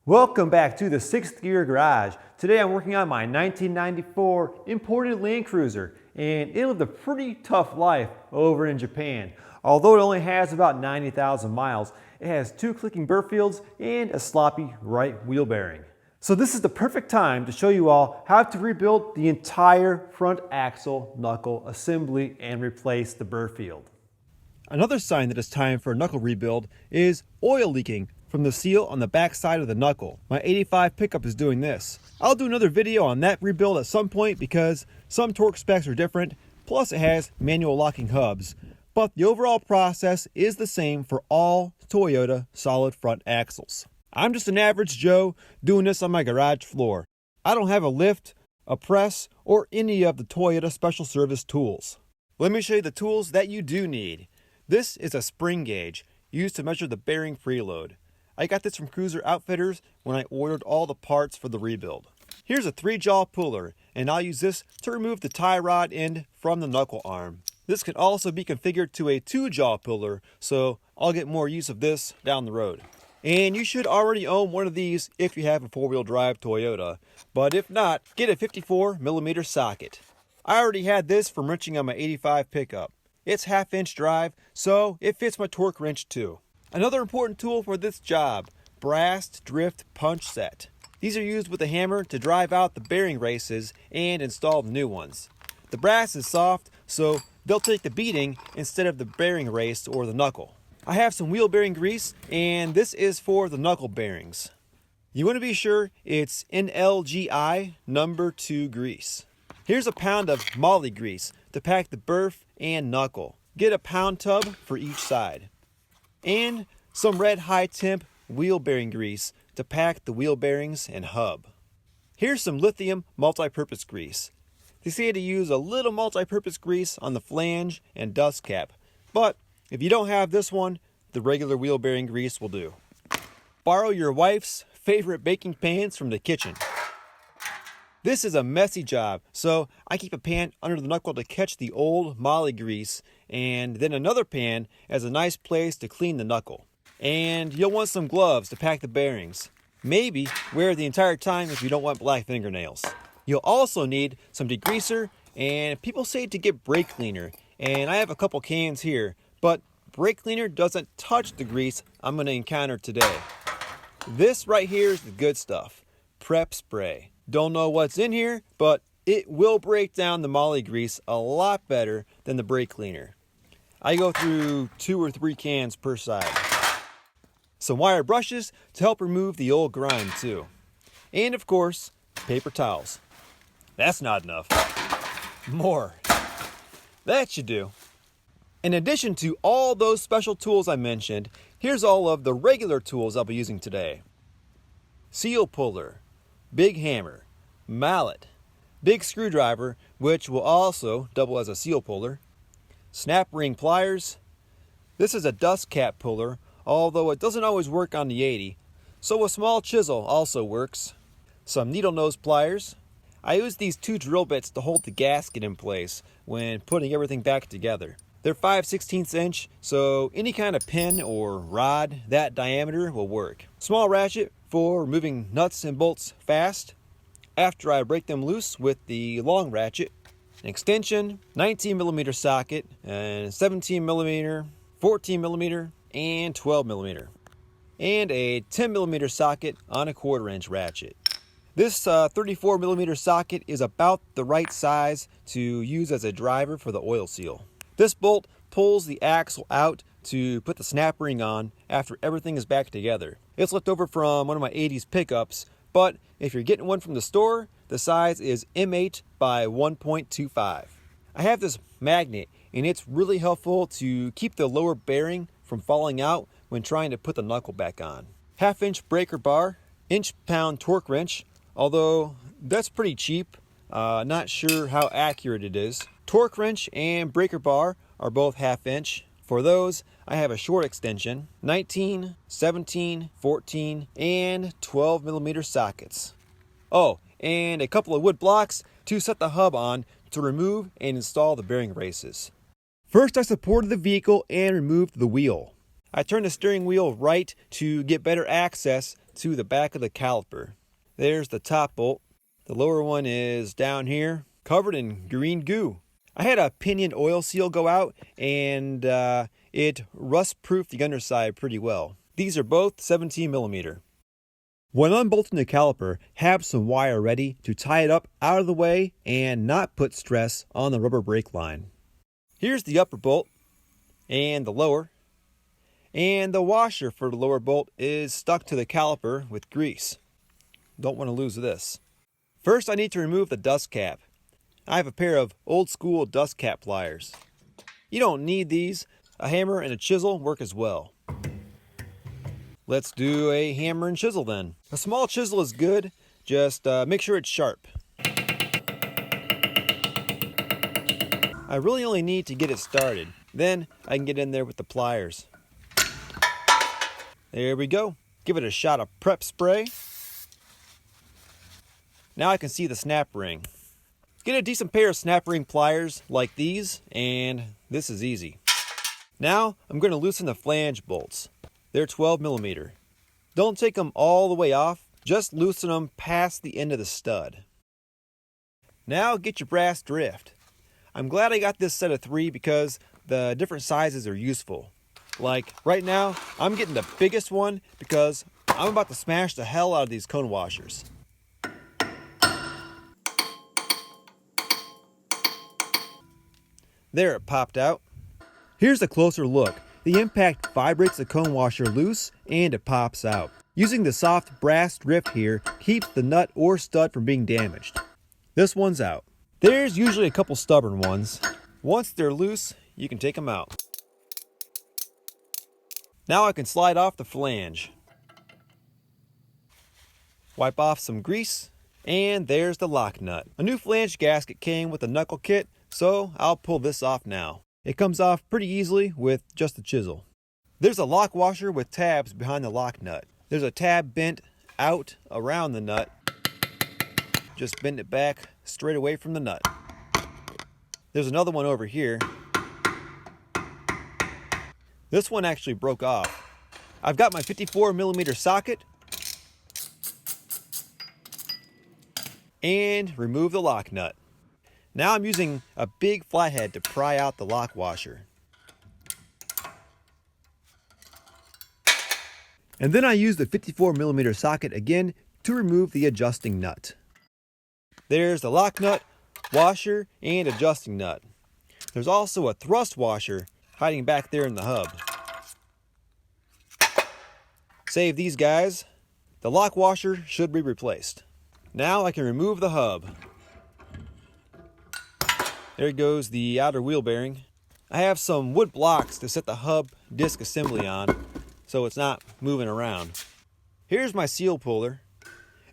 Welcome back to the 6th Gear Garage. Today I'm working on my 1994 imported Land Cruiser, and it lived a pretty tough life over in Japan. Although it only has about 90,000 miles, it has 2 clicking Birfields and a sloppy right wheel bearing. So this is the perfect time to show you all how to rebuild the entire front axle knuckle assembly and replace the Birfield. Another sign that it's time for a knuckle rebuild is oil leaking from the seal on the back side of the knuckle. My 85 pickup is doing this. I'll do another video on that rebuild at some point because some torque specs are different, plus it has manual locking hubs. But the overall process is the same for all Toyota solid front axles. I'm just an average Joe doing this on my garage floor. I don't have a lift, a press, or any of the Toyota special service tools. Let me show you the tools that you do need. This is a spring gauge used to measure the bearing preload. I got this from Cruiser Outfitters when I ordered all the parts for the rebuild. Here's a 3-jaw puller, and I'll use this to remove the tie rod end from the knuckle arm. This can also be configured to a 2-jaw puller, so I'll get more use of this down the road. And you should already own one of these if you have a 4-wheel drive Toyota, but if not, get a 54mm socket. I already had this from wrenching on my 85 pickup. It's 1/2-inch drive, so it fits my torque wrench too. Another important tool for this job, brass drift punch set. These are used with a hammer to drive out the bearing races and install the new ones. The brass is soft, so they'll take the beating instead of the bearing race or the knuckle. I have some wheel bearing grease, and this is for the knuckle bearings. You want to be sure it's NLGI number 2 grease. Here's a pound of moly grease to pack the Birf and knuckle. Get a pound tub for each side. And some red high temp wheel bearing grease to pack the wheel bearings and hub. Here's some lithium multi-purpose grease. They say to use a little multi-purpose grease on the flange and dust cap, but if you don't have this one, the regular wheel bearing grease will do. Borrow your wife's favorite baking pans from the kitchen. This is a messy job, so I keep a pan under the knuckle to catch the old moly grease, and then another pan as a nice place to clean the knuckle. And you'll want some gloves to pack the bearings. Maybe wear the entire time if you don't want black fingernails. You'll also need some degreaser, and people say to get brake cleaner, and I have a couple cans here, but brake cleaner doesn't touch the grease I'm going to encounter today. This right here is the good stuff, prep spray. Don't know what's in here, but it will break down the moly grease a lot better than the brake cleaner. I go through 2 or 3 cans per side. Some wire brushes to help remove the old grime too. And of course, paper towels. That's not enough. More. That should do. In addition to all those special tools I mentioned, here's all of the regular tools I'll be using today. Seal puller, big hammer, mallet, big screwdriver, which will also double as a seal puller, snap ring pliers. This is a dust cap puller, although it doesn't always work on the 80, so a small chisel also works. Some needle nose pliers. I use these 2 drill bits to hold the gasket in place when putting everything back together. They're 5/16 inch, so any kind of pin or rod that diameter will work. Small ratchet for removing nuts and bolts fast after I break them loose with the long ratchet. An extension, 19mm socket, and 17mm, 14mm, and 12mm. And a 10mm socket on a 1/4-inch ratchet. This 34mm socket is about the right size to use as a driver for the oil seal. This bolt pulls the axle out to put the snap ring on after everything is back together. It's left over from one of my 80s pickups, but if you're getting one from the store, the size is M8 by 1.25. I have this magnet, and it's really helpful to keep the lower bearing from falling out when trying to put the knuckle back on. 1/2-inch breaker bar, inch-pound torque wrench, although that's pretty cheap. Not sure how accurate it is. Torque wrench and breaker bar are both 1/2-inch. For those, I have a short extension, 19, 17, 14, and 12mm sockets. Oh, and a couple of wood blocks to set the hub on to remove and install the bearing races. First, I supported the vehicle and removed the wheel. I turned the steering wheel right to get better access to the back of the caliper. There's the top bolt. The lower one is down here, covered in green goo. I had a pinion oil seal go out, and it rust-proofed the underside pretty well. These are both 17 millimeter. When unbolting the caliper, have some wire ready to tie it up out of the way and not put stress on the rubber brake line. Here's the upper bolt and the lower. And the washer for the lower bolt is stuck to the caliper with grease. Don't want to lose this. First, I need to remove the dust cap. I have a pair of old school dust cap pliers. You don't need these. A hammer and a chisel work as well. Let's do a hammer and chisel then. A small chisel is good, just make sure it's sharp. I really only need to get it started. Then I can get in there with the pliers. There we go. Give it a shot of prep spray. Now I can see the snap ring. Get a decent pair of snap ring pliers like these, and this is easy. Now I'm going to loosen the flange bolts. They're 12 millimeter. Don't take them all the way off, just loosen them past the end of the stud. Now get your brass drift. I'm glad I got this set of 3 because the different sizes are useful. Like right now, I'm getting the biggest one because I'm about to smash the hell out of these cone washers. There, it popped out. Here's a closer look. The impact vibrates the cone washer loose and it pops out. Using the soft brass drift here keeps the nut or stud from being damaged. This one's out. There's usually a couple stubborn ones. Once they're loose, you can take them out. Now I can slide off the flange. Wipe off some grease, and there's the lock nut. A new flange gasket came with a knuckle kit, so I'll pull this off now. It comes off pretty easily with just a chisel. There's a lock washer with tabs behind the lock nut. There's a tab bent out around the nut. Just bend it back straight away from the nut. There's another one over here. This one actually broke off. I've got my 54 millimeter socket and remove the lock nut. Now I'm using a big flathead to pry out the lock washer. And then I use the 54 millimeter socket again to remove the adjusting nut. There's the lock nut, washer, and adjusting nut. There's also a thrust washer hiding back there in the hub. Save these guys. The lock washer should be replaced. Now I can remove the hub. There goes the outer wheel bearing. I have some wood blocks to set the hub disc assembly on so it's not moving around. Here's my seal puller.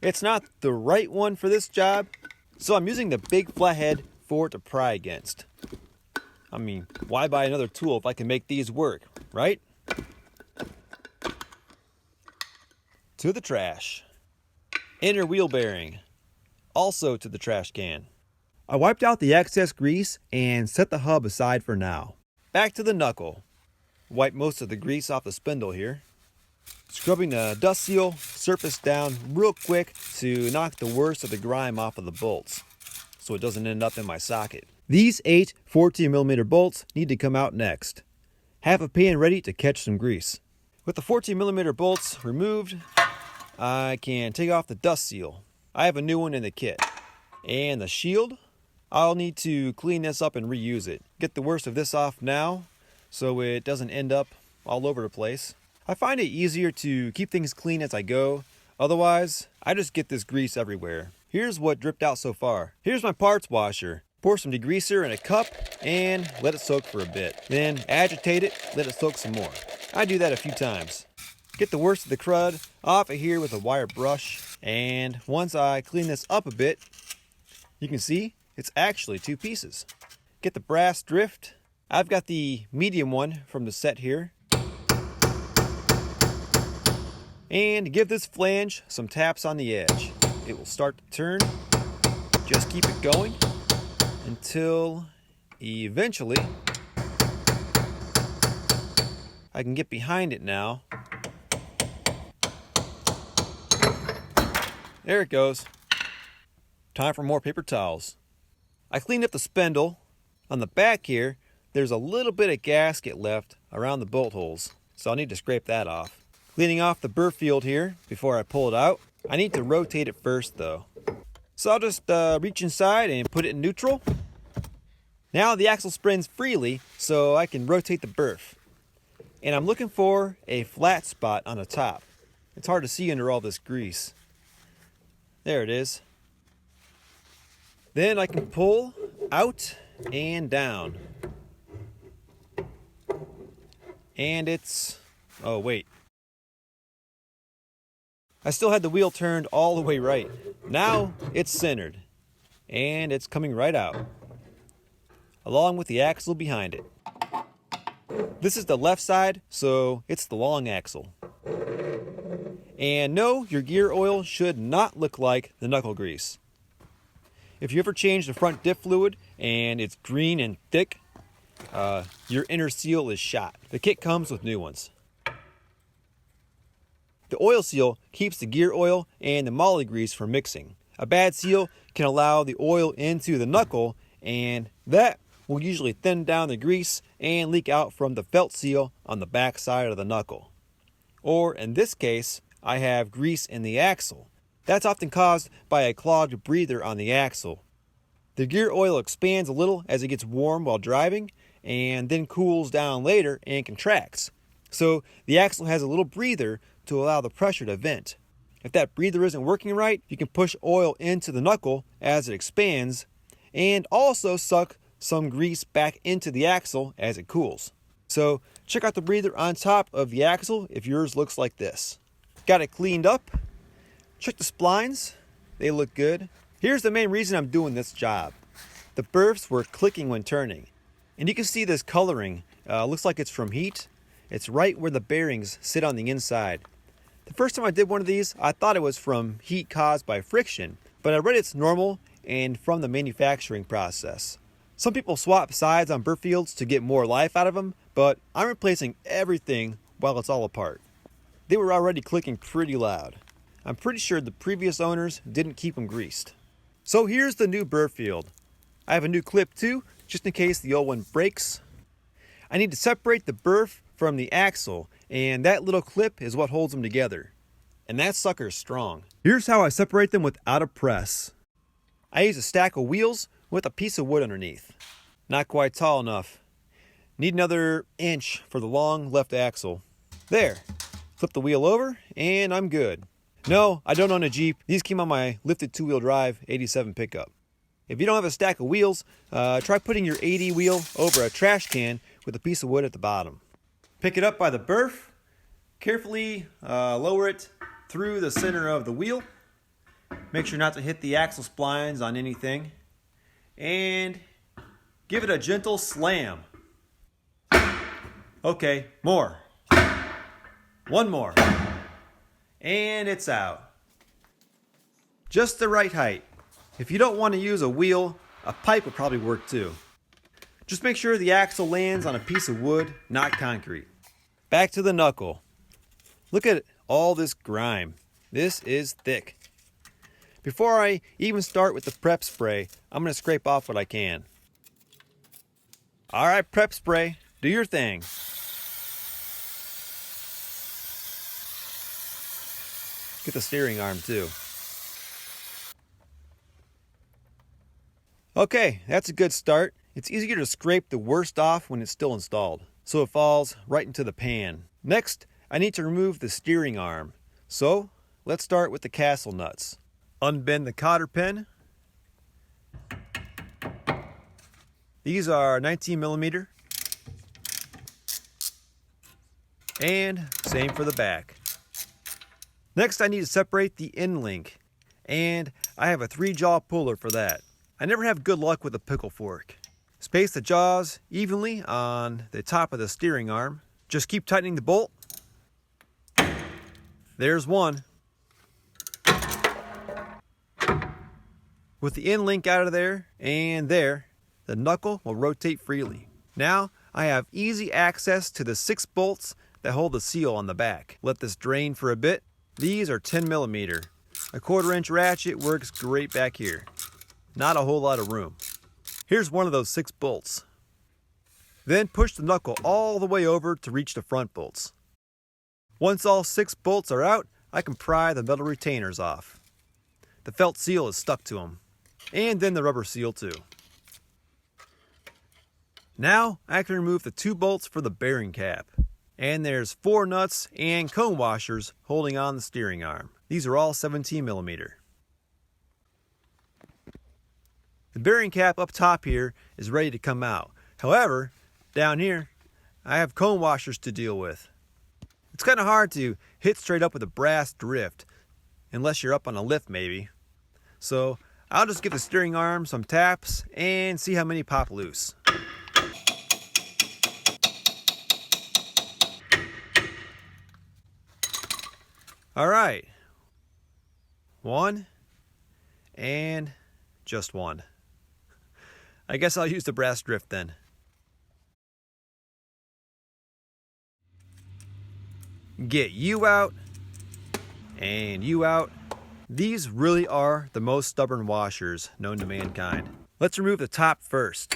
It's not the right one for this job, so I'm using the big flathead for it to pry against. I mean, why buy another tool if I can make these work, right? To the trash. Inner wheel bearing. Also to the trash can. I wiped out the excess grease and set the hub aside for now. Back to the knuckle. Wipe most of the grease off the spindle here. Scrubbing the dust seal surface down real quick to knock the worst of the grime off of the bolts so it doesn't end up in my socket. These 8 14 millimeter bolts need to come out next. Have a pan ready to catch some grease. With the 14 millimeter bolts removed, I can take off the dust seal. I have a new one in the kit. And the shield, I'll need to clean this up and reuse it. Get the worst of this off now so it doesn't end up all over the place. I find it easier to keep things clean as I go. Otherwise, I just get this grease everywhere. Here's what dripped out so far. Here's my parts washer. Pour some degreaser in a cup and let it soak for a bit. Then agitate it, let it soak some more. I do that a few times. Get the worst of the crud off of here with a wire brush. And once I clean this up a bit, you can see it's actually 2 pieces. Get the brass drift. I've got the medium one from the set here. And give this flange some taps on the edge. It will start to turn. Just keep it going until eventually I can get behind it now There it goes. Time for more paper towels. I cleaned up the spindle. On the back here, there's a little bit of gasket left around the bolt holes, so I'll need to scrape that off. Cleaning off the Birfield here before I pull it out. I need to rotate it first though. So I'll just reach inside and put it in neutral. Now the axle spins freely, so I can rotate the Birf. And I'm looking for a flat spot on the top. It's hard to see under all this grease. There it is. Then I can pull out and down. And it's... oh wait. I still had the wheel turned all the way right. Now it's centered. And it's coming right out, along with the axle behind it. This is the left side, so it's the long axle. And no, your gear oil should not look like the knuckle grease. If you ever change the front diff fluid and it's green and thick, your inner seal is shot. The kit comes with new ones. The oil seal keeps the gear oil and the moly grease from mixing. A bad seal can allow the oil into the knuckle, and that will usually thin down the grease and leak out from the felt seal on the back side of the knuckle. Or in this case, I have grease in the axle. That's often caused by a clogged breather on the axle. The gear oil expands a little as it gets warm while driving and then cools down later and contracts. So the axle has a little breather to allow the pressure to vent. If that breather isn't working right, you can push oil into the knuckle as it expands and also suck some grease back into the axle as it cools. So check out the breather on top of the axle if yours looks like this. Got it cleaned up. Check the splines. They look good. Here's the main reason I'm doing this job. The Birfs were clicking when turning. And you can see this coloring. Looks like it's from heat. It's right where the bearings sit on the inside. The first time I did one of these, I thought it was from heat caused by friction, but I read it's normal and from the manufacturing process. Some people swap sides on Birfields to get more life out of them, but I'm replacing everything while it's all apart. They were already clicking pretty loud. I'm pretty sure the previous owners didn't keep them greased. So here's the new Birfield. I have a new clip too, just in case the old one breaks. I need to separate the Birf from the axle, and that little clip is what holds them together. And that sucker's strong. Here's how I separate them without a press. I use a stack of wheels with a piece of wood underneath. Not quite tall enough. Need another inch for the long left axle. There. Flip the wheel over, and I'm good. No, I don't own a Jeep. These came on my lifted two-wheel drive 87 pickup. If you don't have a stack of wheels, try putting your 80 wheel over a trash can with a piece of wood at the bottom. Pick it up by the Birf. Carefully lower it through the center of the wheel. Make sure not to hit the axle splines on anything. And give it a gentle slam. Okay, more. One more. And it's out. Just the right height. If you don't want to use a wheel, a pipe would probably work too. Just make sure the axle lands on a piece of wood, not concrete. Back to the knuckle. Look at all this grime. This is thick. Before I even start with the prep spray, I'm going to scrape off what I can. Alright, prep spray, do your thing. Get the steering arm too. Okay, that's a good start. It's easier to scrape the worst off when it's still installed, so it falls right into the pan. Next, I need to remove the steering arm. So, let's start with the castle nuts. Unbend the cotter pin. These are 19 millimeter. And same for the back. Next, I need to separate the end link. And I have a 3-jaw puller for that. I never have good luck with a pickle fork. Space the jaws evenly on the top of the steering arm. Just keep tightening the bolt. There's one. With the end link out of there and there, the knuckle will rotate freely. Now I have easy access to the 6 bolts that hold the seal on the back. Let this drain for a bit. These are 10 millimeter. A 1/4-inch ratchet works great back here. Not a whole lot of room. Here's one of those 6 bolts. Then push the knuckle all the way over to reach the front bolts. Once all 6 bolts are out, I can pry the metal retainers off. The felt seal is stuck to them, and then the rubber seal too. Now I can remove the 2 bolts for the bearing cap. And there's 4 nuts and cone washers holding on the steering arm. These are all 17mm. The bearing cap up top here is ready to come out. However, down here, I have cone washers to deal with. It's kind of hard to hit straight up with a brass drift, unless you're up on a lift maybe. So I'll just give the steering arm some taps and see how many pop loose. All right, 1 and just 1. I guess I'll use the brass drift then. Get you out and you out. These really are the most stubborn washers known to mankind. Let's remove the top first.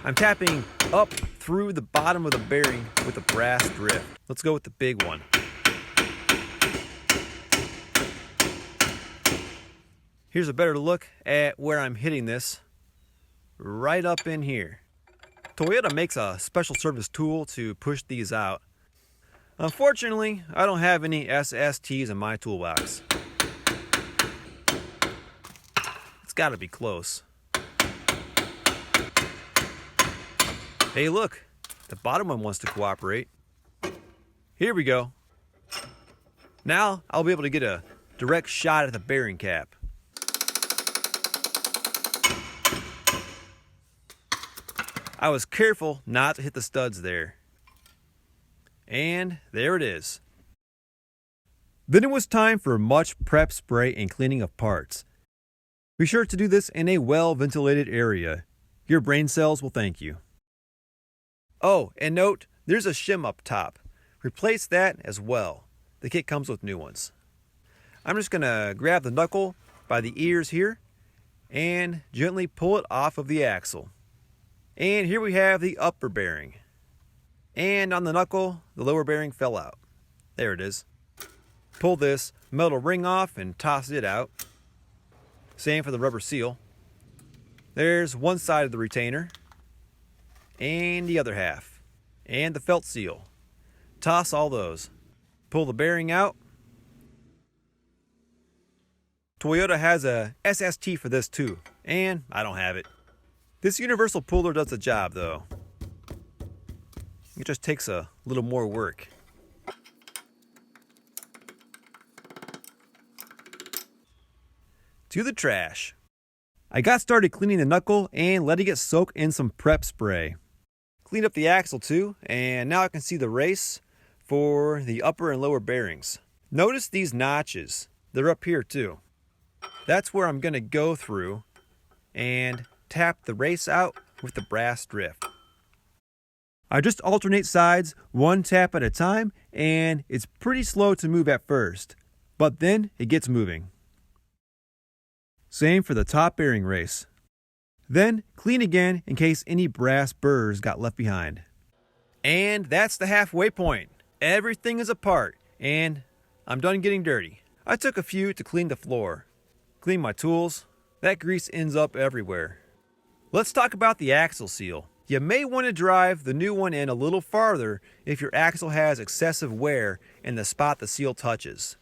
I'm tapping up through the bottom of the bearing with a brass drift. Let's go with the big one. Here's a better look at where I'm hitting this. Right up in here. Toyota makes a special service tool to push these out. Unfortunately, I don't have any SSTs in my toolbox. It's gotta be close. Hey look, the bottom one wants to cooperate. Here we go. Now I'll be able to get a direct shot at the bearing cap. I was careful not to hit the studs there. And there it is. Then it was time for much prep spray and cleaning of parts. Be sure to do this in a well-ventilated area. Your brain cells will thank you. Oh, and note, there's a shim up top. Replace that as well. The kit comes with new ones. I'm just going to grab the knuckle by the ears here and gently pull it off of the axle. And here we have the upper bearing. And on the knuckle, the lower bearing fell out. There it is. Pull this metal ring off and toss it out. Same for the rubber seal. There's one side of the retainer. And the other half. And the felt seal. Toss all those. Pull the bearing out. Toyota has a SST for this too. And I don't have it. This universal puller does the job though. It just takes a little more work. To the trash. I got started cleaning the knuckle and letting it soak in some prep spray. Cleaned up the axle too, and now I can see the race for the upper and lower bearings. Notice these notches. They're up here too. That's where I'm going to go through and tap the race out with the brass drift. I just alternate sides, one tap at a time, and it's pretty slow to move at first, but then it gets moving. Same for the top bearing race. Then clean again in case any brass burrs got left behind. And that's the halfway point. Everything is apart, and I'm done getting dirty. I took a few to clean the floor. Clean my tools. That grease ends up everywhere. Let's talk about the axle seal. You may want to drive the new one in a little farther if your axle has excessive wear in the spot the seal touches.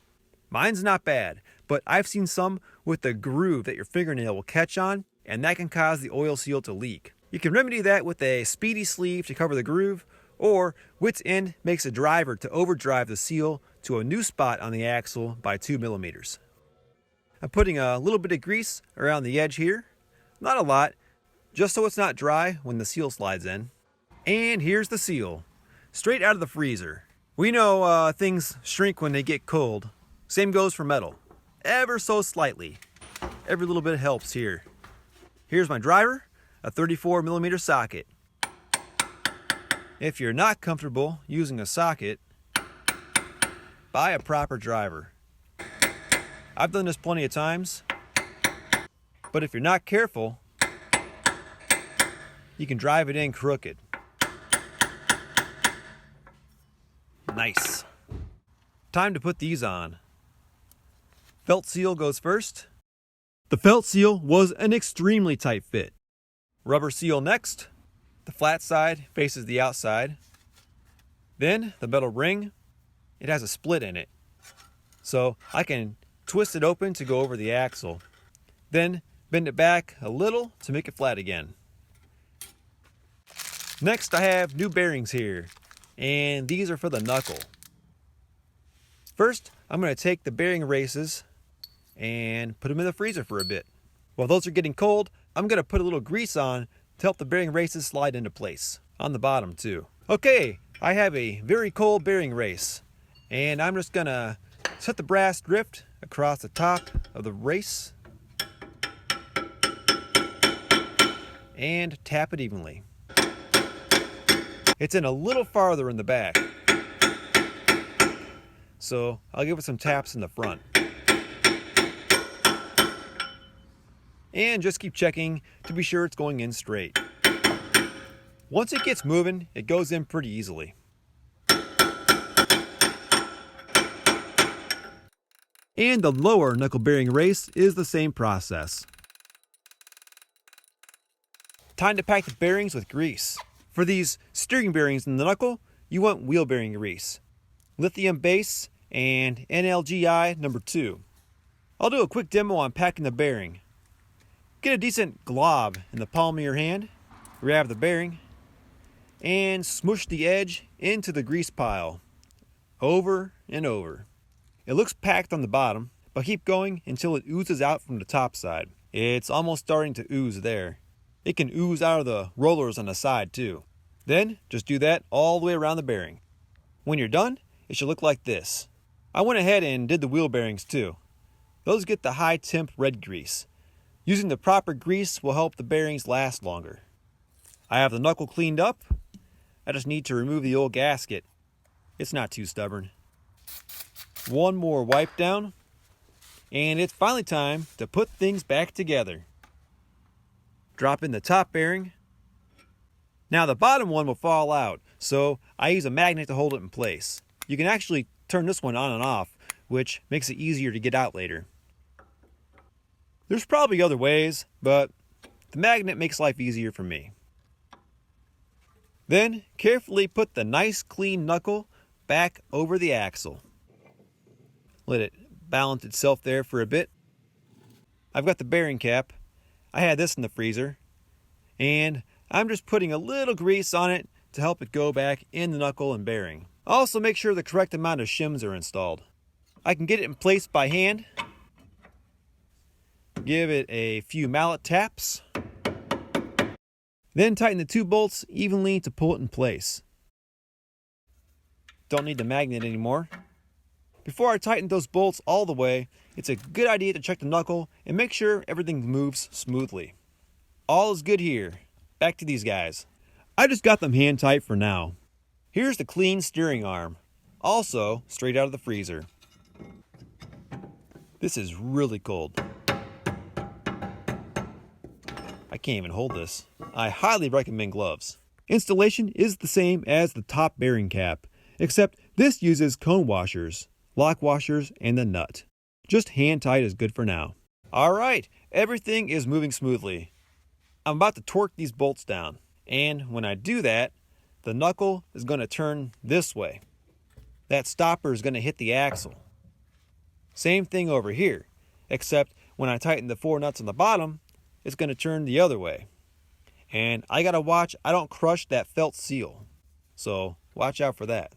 Mine's not bad, but I've seen some with the groove that your fingernail will catch on, and that can cause the oil seal to leak. You can remedy that with a speedy sleeve to cover the groove, or wit's end makes a driver to overdrive the seal to a new spot on the axle by 2 millimeters. I'm putting a little bit of grease around the edge here, not a lot, just so it's not dry when the seal slides in. And here's the seal, straight out of the freezer. We know things shrink when they get cold. Same goes for metal, ever so slightly. Every little bit helps here. Here's my driver, a 34 millimeter socket. If you're not comfortable using a socket, buy a proper driver. I've done this plenty of times, but if you're not careful, you can drive it in crooked. Nice. Time to put these on. Felt seal goes first. The felt seal was an extremely tight fit. Rubber seal next. The flat side faces the outside. Then the metal ring, it has a split in it, so I can twist it open to go over the axle. Then bend it back a little to make it flat again. Next I have new bearings here, and these are for the knuckle. First, I'm going to take the bearing races and put them in the freezer for a bit. While those are getting cold, I'm going to put a little grease on to help the bearing races slide into place. On the bottom too. Okay, I have a very cold bearing race, and I'm just going to set the brass drift across the top of the race and tap it evenly. It's in a little farther in the back, so I'll give it some taps in the front. And just keep checking to be sure it's going in straight. Once it gets moving, it goes in pretty easily. And the lower knuckle bearing race is the same process. Time to pack the bearings with grease. For these steering bearings in the knuckle, you want wheel bearing grease. Lithium base and NLGI number 2. I'll do a quick demo on packing the bearing. Get a decent glob in the palm of your hand, grab the bearing, and smush the edge into the grease pile, over and over. It looks packed on the bottom, but keep going until it oozes out from the top side. It's almost starting to ooze there. It can ooze out of the rollers on the side too. Then just do that all the way around the bearing. When you're done, it should look like this. I went ahead and did the wheel bearings too. Those get the high temp red grease. Using the proper grease will help the bearings last longer. I have the knuckle cleaned up. I just need to remove the old gasket. It's not too stubborn. One more wipe down, and it's finally time to put things back together. Drop in the top bearing. Now the bottom one will fall out, so I use a magnet to hold it in place. You can actually turn this one on and off, which makes it easier to get out later. There's probably other ways, but the magnet makes life easier for me. Then carefully put the nice clean knuckle back over the axle. Let it balance itself there for a bit. I've got the bearing cap. I had this in the freezer, and I'm just putting a little grease on it to help it go back in the knuckle and bearing. Also make sure the correct amount of shims are installed. I can get it in place by hand. Give it a few mallet taps. Then tighten the 2 bolts evenly to pull it in place. Don't need the magnet anymore. Before I tighten those bolts all the way, it's a good idea to check the knuckle and make sure everything moves smoothly. All is good here. Back to these guys. I just got them hand tight for now. Here's the clean steering arm, also straight out of the freezer. This is really cold. I can't even hold this. I highly recommend gloves. Installation is the same as the top bearing cap, except this uses cone washers, lock washers, and the nut. Just hand tight is good for now. Alright, everything is moving smoothly. I'm about to torque these bolts down, and when I do that, the knuckle is going to turn this way. That stopper is going to hit the axle. Same thing over here, except when I tighten the 4 nuts on the bottom, it's going to turn the other way. And I got to watch I don't crush that felt seal. So watch out for that.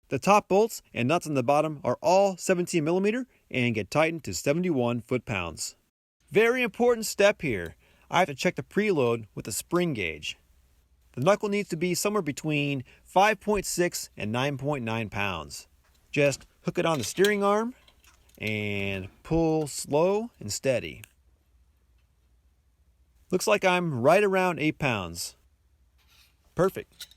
The top bolts and nuts on the bottom are all 17 millimeter and get tightened to 71 foot-pounds. Very important step here. I have to check the preload with the spring gauge. The knuckle needs to be somewhere between 5.6 and 9.9 pounds. Just hook it on the steering arm and pull slow and steady. Looks like I'm right around 8 pounds. Perfect.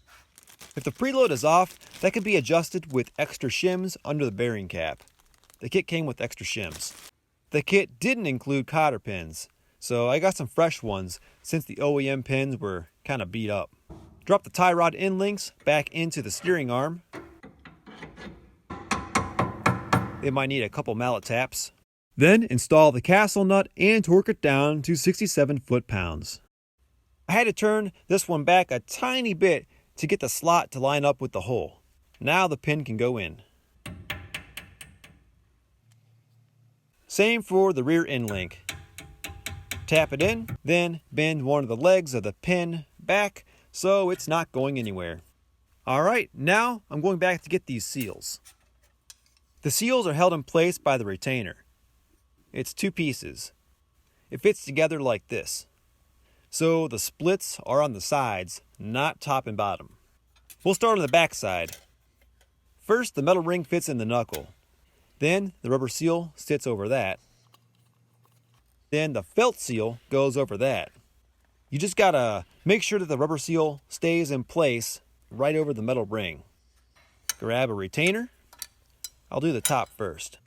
If the preload is off, that can be adjusted with extra shims under the bearing cap. the kit came with extra shims. The kit didn't include cotter pins, so I got some fresh ones since the OEM pins were kind of beat up. Drop the tie rod end links back into the steering arm. They might need a couple mallet taps. Then install the castle nut and torque it down to 67 foot-pounds. I had to turn this one back a tiny bit to get the slot to line up with the hole. Now the pin can go in. Same for the rear end link. Tap it in, then bend one of the legs of the pin back so it's not going anywhere. Alright, now I'm going back to get these seals. The seals are held in place by the retainer. It's 2 pieces. It fits together like this. So the splits are on the sides, not top and bottom. We'll start on the back side. First, the metal ring fits in the knuckle. Then the rubber seal sits over that. Then the felt seal goes over that. You just gotta make sure that the rubber seal stays in place right over the metal ring. Grab a retainer. I'll do the top first.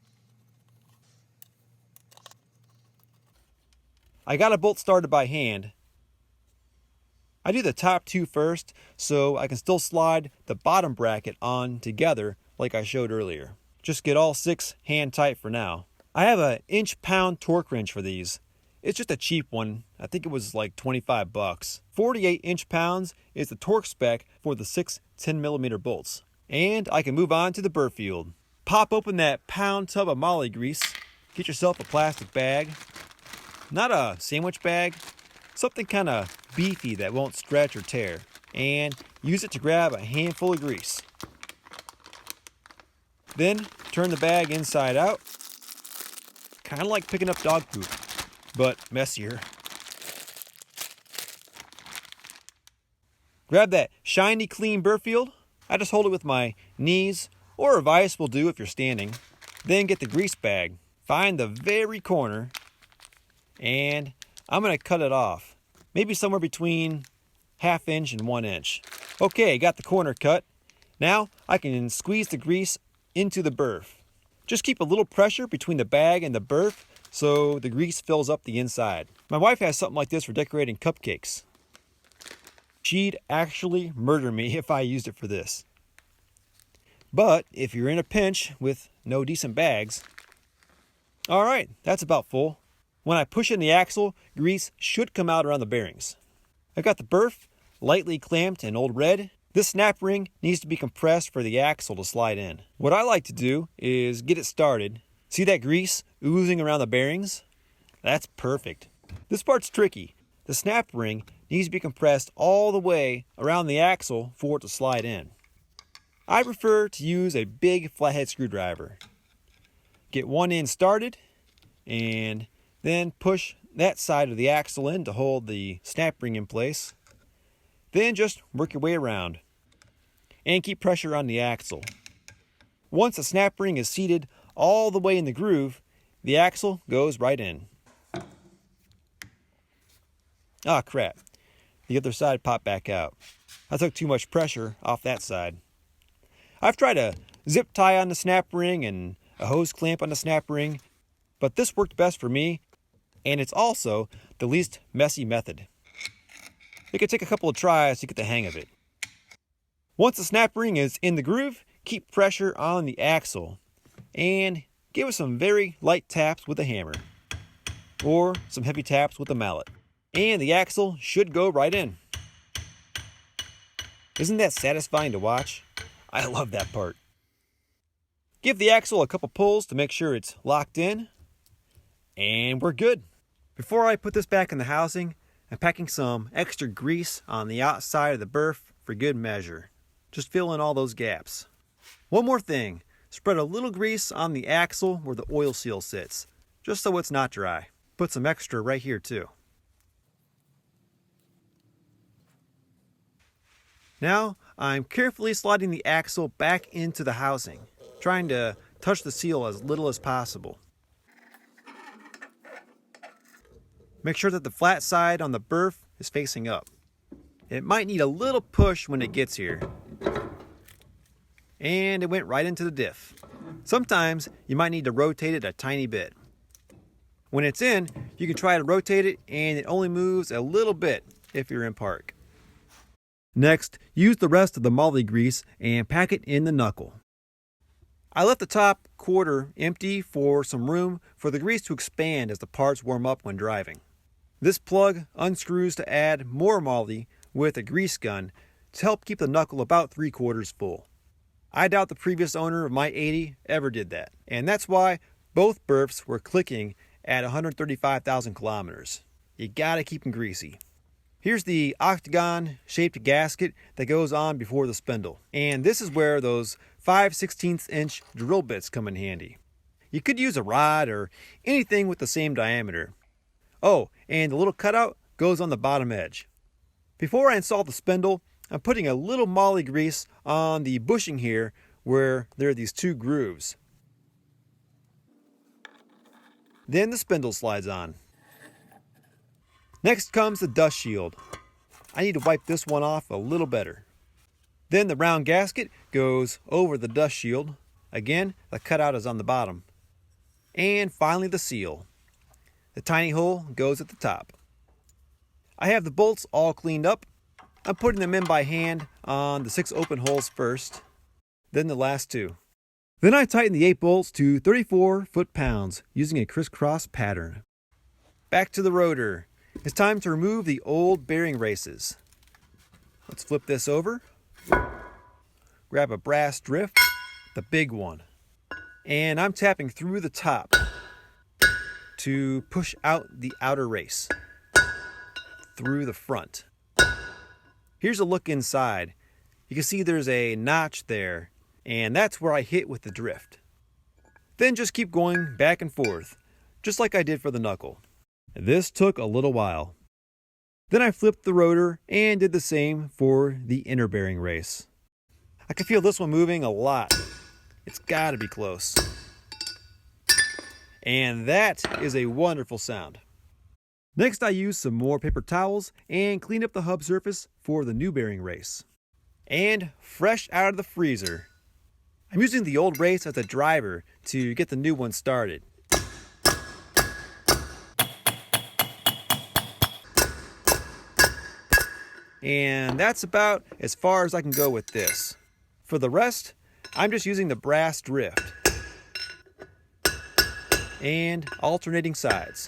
I got a bolt started by hand. I do the top 2 first so I can still slide the bottom bracket on together like I showed earlier. Just get all 6 hand tight for now. I have an inch-pound torque wrench for these. It's just a cheap one. I think it was like 25 bucks. 48 inch-pounds is the torque spec for the 6 10mm bolts. And I can move on to the Birfield. Pop open that pound tub of moly grease. Get yourself a plastic bag. Not a sandwich bag. Something kind of beefy that won't stretch or tear. And use it to grab a handful of grease. Then turn the bag inside out. Kind of like picking up dog poop, but messier. Grab that shiny clean Birfield. I just hold it with my knees, or a vise will do if you're standing. Then get the grease bag. Find the very corner, and I'm going to cut it off. Maybe somewhere between 1/2 inch and 1 inch. Okay, got the corner cut. Now I can squeeze the grease into the Birf. Just keep a little pressure between the bag and the Birf so the grease fills up the inside. My wife has something like this for decorating cupcakes. She'd actually murder me if I used it for this. But if you're in a pinch with no decent bags... Alright, that's about full. When I push in the axle, grease should come out around the bearings. I've got the Birf lightly clamped in old red. This snap ring needs to be compressed for the axle to slide in. What I like to do is get it started. See that grease oozing around the bearings? That's perfect. This part's tricky. The snap ring needs to be compressed all the way around the axle for it to slide in. I prefer to use a big flathead screwdriver. Get one end started and then push that side of the axle in to hold the snap ring in place. Then just work your way around and keep pressure on the axle. Once the snap ring is seated all the way in the groove, the axle goes right in. Ah, crap. The other side popped back out. I took too much pressure off that side. I've tried a zip tie on the snap ring and a hose clamp on the snap ring, but this worked best for me, and it's also the least messy method. It could take a couple of tries to get the hang of it. Once the snap ring is in the groove, keep pressure on the axle and give it some very light taps with a hammer or some heavy taps with a mallet. And the axle should go right in. Isn't that satisfying to watch? I love that part. Give the axle a couple pulls to make sure it's locked in, and we're good. Before I put this back in the housing, I'm packing some extra grease on the outside of the Birf for good measure. Just fill in all those gaps. One more thing, spread a little grease on the axle where the oil seal sits, just so it's not dry. Put some extra right here too. Now, I'm carefully sliding the axle back into the housing, trying to touch the seal as little as possible. Make sure that the flat side on the Birf is facing up. It might need a little push when it gets here. And it went right into the diff. Sometimes you might need to rotate it a tiny bit. When it's in, you can try to rotate it and it only moves a little bit if you're in park. Next, use the rest of the moly grease and pack it in the knuckle. I left the top quarter empty for some room for the grease to expand as the parts warm up when driving. This plug unscrews to add more moly with a grease gun to help keep the knuckle about 3/4 full. I doubt the previous owner of my 80 ever did that, and that's why both Birfs were clicking at 135,000 kilometers. You gotta keep them greasy. Here's the octagon-shaped gasket that goes on before the spindle, and this is where those 5/16" drill bits come in handy. You could use a rod or anything with the same diameter. Oh, and the little cutout goes on the bottom edge. Before I install the spindle, I'm putting a little moly grease on the bushing here where there are these 2 grooves. Then the spindle slides on. Next comes the dust shield. I need to wipe this one off a little better. Then the round gasket goes over the dust shield. Again, the cutout is on the bottom. And finally the seal. The tiny hole goes at the top. I have the bolts all cleaned up. I'm putting them in by hand on the 6 open holes first, then the last 2. Then I tighten the 8 bolts to 34 foot-pounds using a crisscross pattern. Back to the rotor. It's time to remove the old bearing races. Let's flip this over. Grab a brass drift, the big one. And I'm tapping through the top to push out the outer race through the front. Here's a look inside. You can see there's a notch there, and that's where I hit with the drift. Then just keep going back and forth, just like I did for the knuckle. This took a little while. Then I flipped the rotor and did the same for the inner bearing race. I can feel this one moving a lot. It's gotta be close. And that is a wonderful sound. Next, I used some more paper towels and cleaned up the hub surface for the new bearing race. And fresh out of the freezer, I'm using the old race as a driver to get the new one started. And that's about as far as I can go with this. For the rest, I'm just using the brass drift and alternating sides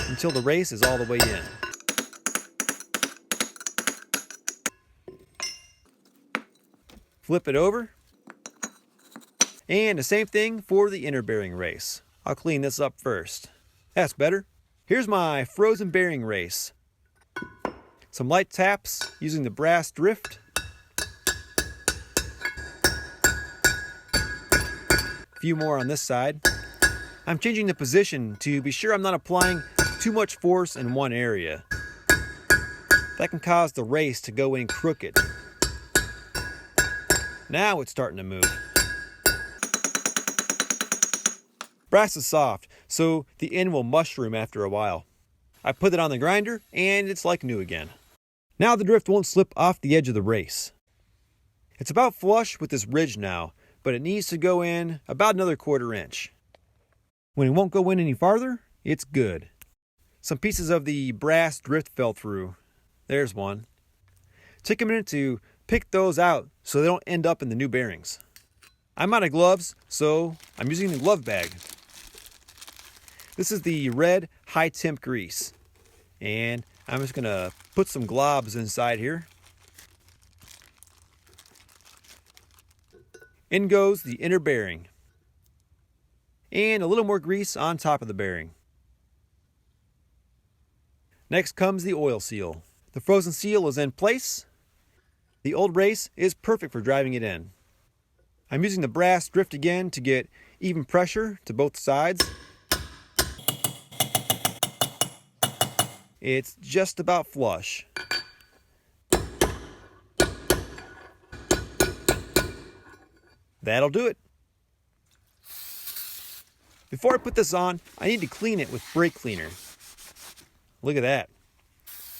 until the race is all the way in. Flip it over. And the same thing for the inner bearing race. I'll clean this up first. That's better. Here's my frozen bearing race. Some light taps using the brass drift. A few more on this side. I'm changing the position to be sure I'm not applying too much force in one area. That can cause the race to go in crooked. Now it's starting to move. Brass is soft, so the end will mushroom after a while. I put it on the grinder and it's like new again. Now the drift won't slip off the edge of the race. It's about flush with this ridge now, but it needs to go in about another 1/4 inch. When it won't go in any farther, it's good. Some pieces of the brass drift fell through. There's one. Take a minute to pick those out so they don't end up in the new bearings. I'm out of gloves, so I'm using the glove bag. This is the red high temp grease. And I'm just going to put some globs inside here. In goes the inner bearing. And a little more grease on top of the bearing. Next comes the oil seal. The frozen seal is in place. The old race is perfect for driving it in. I'm using the brass drift again to get even pressure to both sides. It's just about flush. That'll do it. Before I put this on, I need to clean it with brake cleaner. Look at that.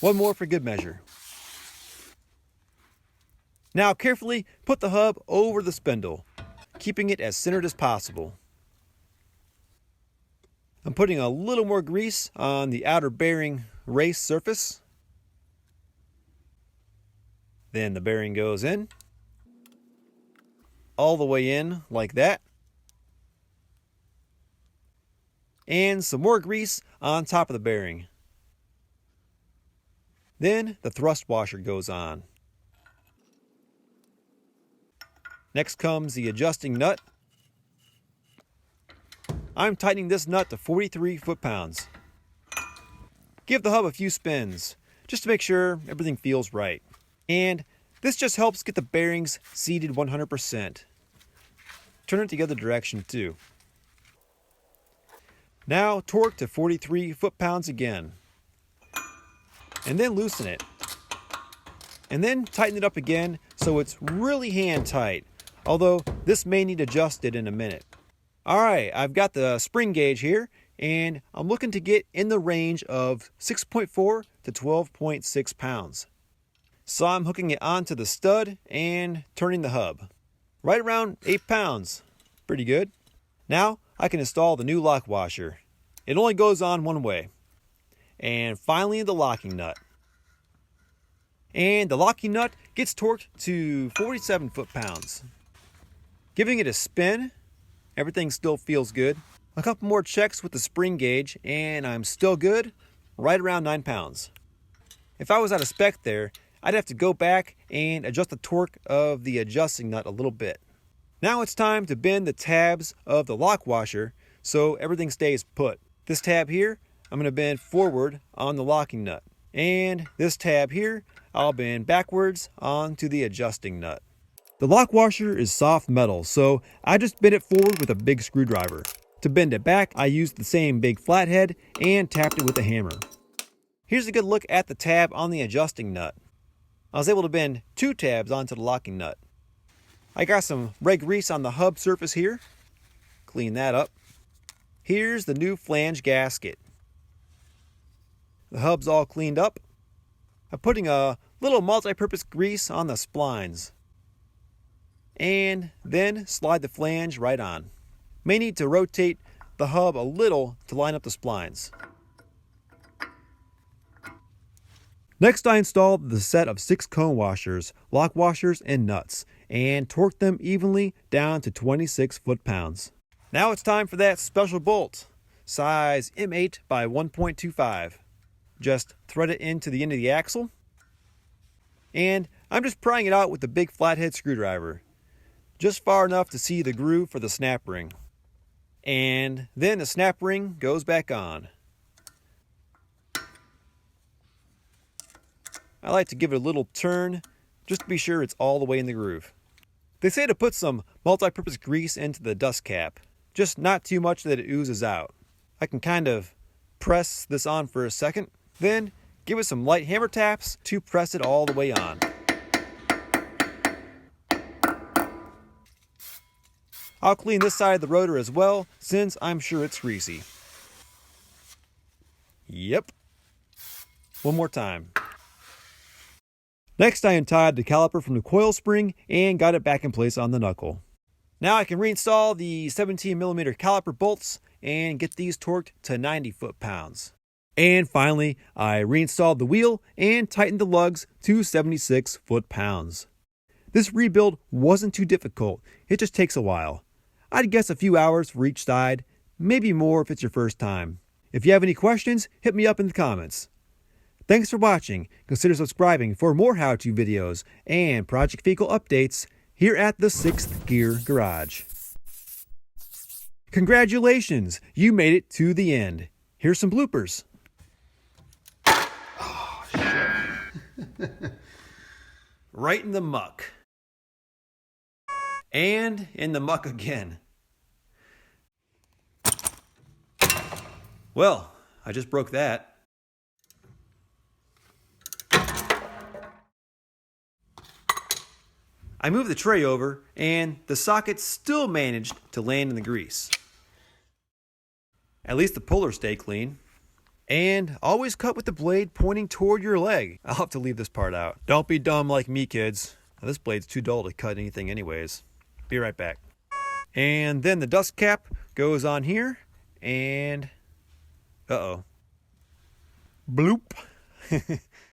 One more for good measure. Now carefully put the hub over the spindle. keeping it as centered as possible. I'm putting a little more grease on the outer bearing race surface. Then the bearing goes in, all the way in like that. And some more grease on top of the bearing. Then the thrust washer goes on. Next comes the adjusting nut. I'm tightening this nut to 43 foot-pounds. Give the hub a few spins, just to make sure everything feels right. And this just helps get the bearings seated 100%. Turn it the other direction too. Now torque to 43 foot-pounds again. And then loosen it. And then tighten it up again so it's really hand tight, although this may need adjusted in a minute. Alright, I've got the spring gauge here, and I'm looking to get in the range of 6.4 to 12.6 pounds. So I'm hooking it onto the stud and turning the hub. Right around 8 pounds. Pretty good. Now I can install the new lock washer. It only goes on one way. And finally the locking nut. And the locking nut gets torqued to 47 foot-pounds. Giving it a spin, everything still feels good. A couple more checks with the spring gauge and I'm still good, right around 9 pounds. If I was out of spec there, I'd have to go back and adjust the torque of the adjusting nut a little bit. Now it's time to bend the tabs of the lock washer so everything stays put. This tab here, I'm going to bend forward on the locking nut. And this tab here, I'll bend backwards onto the adjusting nut. The lock washer is soft metal, so I just bend it forward with a big screwdriver. To bend it back, I used the same big flathead and tapped it with a hammer. Here's a good look at the tab on the adjusting nut. I was able to bend 2 tabs onto the locking nut. I got some red grease on the hub surface here. Clean that up. Here's the new flange gasket. The hub's all cleaned up. I'm putting a little multi-purpose grease on the splines. And then slide the flange right on. May need to rotate the hub a little to line up the splines. Next, I installed the set of 6 cone washers, lock washers, and nuts, and torqued them evenly down to 26 foot-pounds. Now it's time for that special bolt, size M8 by 1.25. Just thread it into the end of the axle, and I'm just prying it out with the big flathead screwdriver, just far enough to see the groove for the snap ring. And then the snap ring goes back on. I like to give it a little turn just to be sure it's all the way in the groove. They say to put some multi-purpose grease into the dust cap, just not too much that it oozes out. I can kind of press this on for a second, then give it some light hammer taps to press it all the way on. I'll clean this side of the rotor as well, since I'm sure it's greasy. Yep. One more time. Next, I untied the caliper from the coil spring and got it back in place on the knuckle. Now I can reinstall the 17mm caliper bolts and get these torqued to 90 foot-pounds. And finally, I reinstalled the wheel and tightened the lugs to 76 foot-pounds. This rebuild wasn't too difficult, it just takes a while. I'd guess a few hours for each side, maybe more if it's your first time. If you have any questions, hit me up in the comments. Thanks for watching. Consider subscribing for more how-to videos and project vehicle updates here at the 6th Gear Garage. Congratulations, you made it to the end. Here's some bloopers. Oh, shit. Right in the muck. And in the muck again. Well, I just broke that. I moved the tray over, and the socket still managed to land in the grease. At least the pullers stay clean. And always cut with the blade pointing toward your leg. I'll have to leave this part out. Don't be dumb like me, kids. This blade's too dull to cut anything anyways. Be right back. And then the dust cap goes on here, and bloop.